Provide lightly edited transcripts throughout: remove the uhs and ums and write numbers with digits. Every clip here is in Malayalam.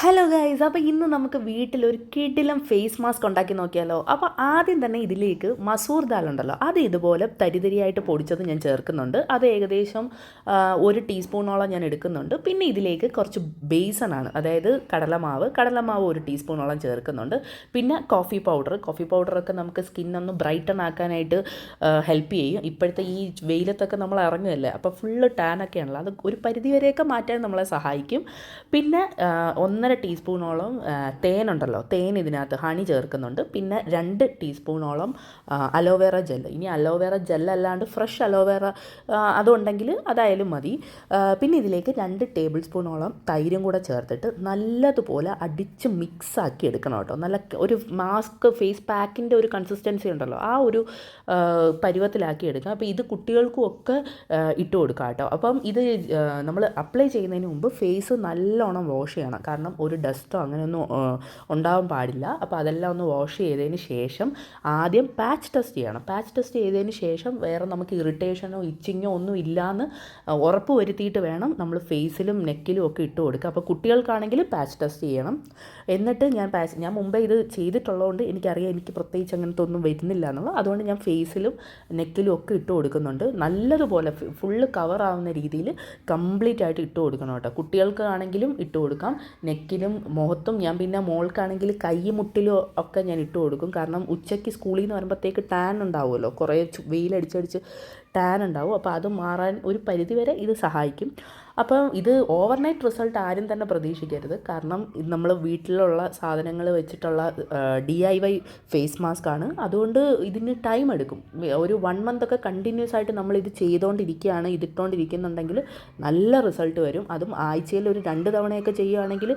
ഹലോ ഗൈസ്, അപ്പോൾ ഇന്ന് നമുക്ക് വീട്ടിലൊരു കിടിലം ഫേസ് മാസ്ക് ഉണ്ടാക്കി നോക്കിയാലോ. അപ്പോൾ ആദ്യം തന്നെ ഇതിലേക്ക് മസൂർ ദാൽ ഉണ്ടല്ലോ, അത് ഇതുപോലെ തരിതരിയായിട്ട് പൊടിച്ചത് ഞാൻ ചേർക്കുന്നുണ്ട്. അത് ഏകദേശം 1 ടീസ്പൂണോളം ഞാൻ എടുക്കുന്നുണ്ട്. പിന്നെ ഇതിലേക്ക് കുറച്ച് ബേസനാണ്, അതായത് കടലമാവ് 1 ടീസ്പൂണോളം ചേർക്കുന്നുണ്ട്. പിന്നെ കോഫി പൗഡറൊക്കെ നമുക്ക് സ്കിന്നൊന്ന് ബ്രൈറ്റൺ ആക്കാനായിട്ട് ഹെൽപ്പ് ചെയ്യും. ഇപ്പോഴത്തെ ഈ വെയിലത്തൊക്കെ നമ്മൾ ഇറങ്ങുകയല്ലേ, അപ്പോൾ ഫുള്ള് ടാനൊക്കെയാണല്ലോ, അത് ഒരു പരിധിവരെയൊക്കെ മാറ്റാൻ നമ്മളെ സഹായിക്കും. പിന്നെ 1.5 ടീസ്പൂണോളം തേൻ ഇതിനകത്ത് ഹണി ചേർക്കുന്നുണ്ട്. പിന്നെ 2 ടീസ്പൂണോളം അലോവേറ ജെൽ. ഇനി അലോവേറ ജെല്ലല്ലാണ്ട് ഫ്രഷ് അലോവേറ അതുണ്ടെങ്കിൽ അതായാലും മതി. പിന്നെ ഇതിലേക്ക് 2 ടേബിൾ സ്പൂണോളം തൈരും കൂടെ ചേർത്തിട്ട് നല്ലതുപോലെ അടിച്ച് മിക്സാക്കി എടുക്കണം കേട്ടോ. നല്ല ഒരു മാസ്ക് ഫേസ് പാക്കിൻ്റെ ഒരു കൺസിസ്റ്റൻസി ഉണ്ടല്ലോ, ആ ഒരു പരുവത്തിലാക്കി എടുക്കാം. അപ്പോൾ ഇത് കുട്ടികൾക്കും ഒക്കെ ഇട്ട് കൊടുക്കാം കേട്ടോ. അപ്പം ഇത് നമ്മൾ അപ്ലൈ ചെയ്യുന്നതിന് മുമ്പ് ഫേസ് നല്ലോണം വാഷ് ചെയ്യണം. കാരണം ഒരു ഡസ്റ്റോ അങ്ങനെയൊന്നും ഉണ്ടാവാൻ പാടില്ല. അപ്പോൾ അതെല്ലാം ഒന്ന് വാഷ് ചെയ്തതിന് ശേഷം ആദ്യം പാച്ച് ടെസ്റ്റ് ചെയ്യണം. പാച്ച് ടെസ്റ്റ് ചെയ്തതിന് ശേഷം വേറെ നമുക്ക് ഇറിറ്റേഷനോ ഇച്ചിങ്ങോ ഒന്നും ഇല്ലയെന്ന് ഉറപ്പ് വരുത്തിയിട്ട് വേണം നമ്മൾ ഫേസിലും നെക്കിലും ഒക്കെ ഇട്ട് കൊടുക്കുക. അപ്പോൾ കുട്ടികൾക്കാണെങ്കിൽ പാച്ച് ടെസ്റ്റ് ചെയ്യണം. എന്നിട്ട് ഞാൻ മുമ്പേ ഇത് ചെയ്തിട്ടുള്ളതുകൊണ്ട് എനിക്കറിയാം എനിക്ക് പ്രത്യേകിച്ച് അങ്ങനത്തെ ഒന്നും വരുന്നില്ല എന്നുള്ളത്. അതുകൊണ്ട് ഞാൻ ഫേസിലും നെക്കിലും ഒക്കെ ഇട്ട് കൊടുക്കുന്നുണ്ട്. നല്ലതുപോലെ ഫുള്ള് കവർ ആവുന്ന രീതിയിൽ കംപ്ലീറ്റ് ആയിട്ട് ഇട്ട് കൊടുക്കണം കേട്ടോ. കുട്ടികൾക്കാണെങ്കിലും ഇട്ട് കൊടുക്കാം, നെക്കിലും മുഖത്തും. ഞാൻ പിന്നെ മോൾക്കാണെങ്കിൽ കൈമുട്ടിലും ഒക്കെ ഞാൻ ഇട്ട് കൊടുക്കും. കാരണം ഉച്ചയ്ക്ക് സ്കൂളിൽ നിന്ന് വരുമ്പോഴത്തേക്ക് ടാൻ ഉണ്ടാവുമല്ലോ, കുറേ വെയിലടിച്ചടിച്ച് ടാൻ ഉണ്ടാവും. അപ്പോൾ അത് മാറാൻ ഒരു പരിധിവരെ ഇത് സഹായിക്കും. അപ്പം ഇത് ഓവർനൈറ്റ് റിസൾട്ട് ആരും തന്നെ പ്രതീക്ഷിക്കരുത്. കാരണം ഇത് നമ്മൾ വീട്ടിലുള്ള സാധനങ്ങൾ വെച്ചിട്ടുള്ള DIY ഫേസ് മാസ്ക് ആണ്. അതുകൊണ്ട് ഇതിന് ടൈം എടുക്കും. ഒരു 1 മന്തൊക്കെ കണ്ടിന്യൂസ് ആയിട്ട് നമ്മളിത് ചെയ്തുകൊണ്ടിരിക്കുകയാണ്, ഇതിട്ടുകൊണ്ടിരിക്കുന്നുണ്ടെങ്കിൽ നല്ല റിസൾട്ട് വരും. അതും ആഴ്ചയിൽ ഒരു 2 തവണയൊക്കെ ചെയ്യുകയാണെങ്കിൽ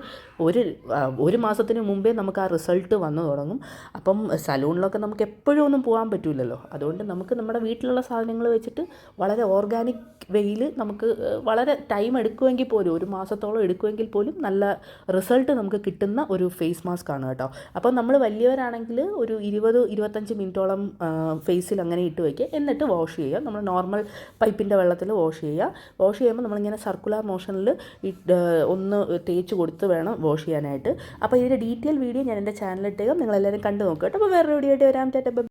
ഒരു മാസത്തിന് മുമ്പേ നമുക്ക് ആ റിസൾട്ട് വന്നു തുടങ്ങും. അപ്പം സലൂണിലൊക്കെ നമുക്ക് എപ്പോഴും ഒന്നും പോകാൻ പറ്റില്ലല്ലോ. അതുകൊണ്ട് നമുക്ക് നമ്മുടെ വീട്ടിലുള്ള സാധനങ്ങൾ വെച്ചിട്ട് വളരെ ഓർഗാനിക് വെയിൽ നമുക്ക് വളരെ ടൈം എടുക്കുമെങ്കിൽ പോലും, ഒരു മാസത്തോളം എടുക്കുമെങ്കിൽ പോലും നല്ല റിസൾട്ട് നമുക്ക് കിട്ടുന്ന ഒരു ഫേസ് മാസ്ക് ആണ് കേട്ടോ. അപ്പോൾ നമ്മൾ വലിയവരാണെങ്കിൽ ഒരു 20-25 മിനിറ്റോളം ഫേസിൽ അങ്ങനെ ഇട്ട് വയ്ക്കുക. എന്നിട്ട് വാഷ് ചെയ്യുക. നമ്മൾ നോർമൽ പൈപ്പിൻ്റെ വെള്ളത്തിൽ വാഷ് ചെയ്യുക. വാഷ് ചെയ്യുമ്പോൾ നമ്മളിങ്ങനെ സർക്കുലർ മോഷനിൽ ഒന്ന് തേച്ച് കൊടുത്ത് വേണം വാഷ് ചെയ്യാനായിട്ട്. അപ്പോൾ ഇതിൻ്റെ ഡീറ്റെയിൽ വീഡിയോ ഞാൻ എൻ്റെ ചാനലിൽ ഇട്ടേക്കാം, നിങ്ങളെല്ലാവരും കണ്ടു നോക്കുക കേട്ടോ. അപ്പോൾ വേറൊരു വീഡിയോ ആയിട്ട് വരാം.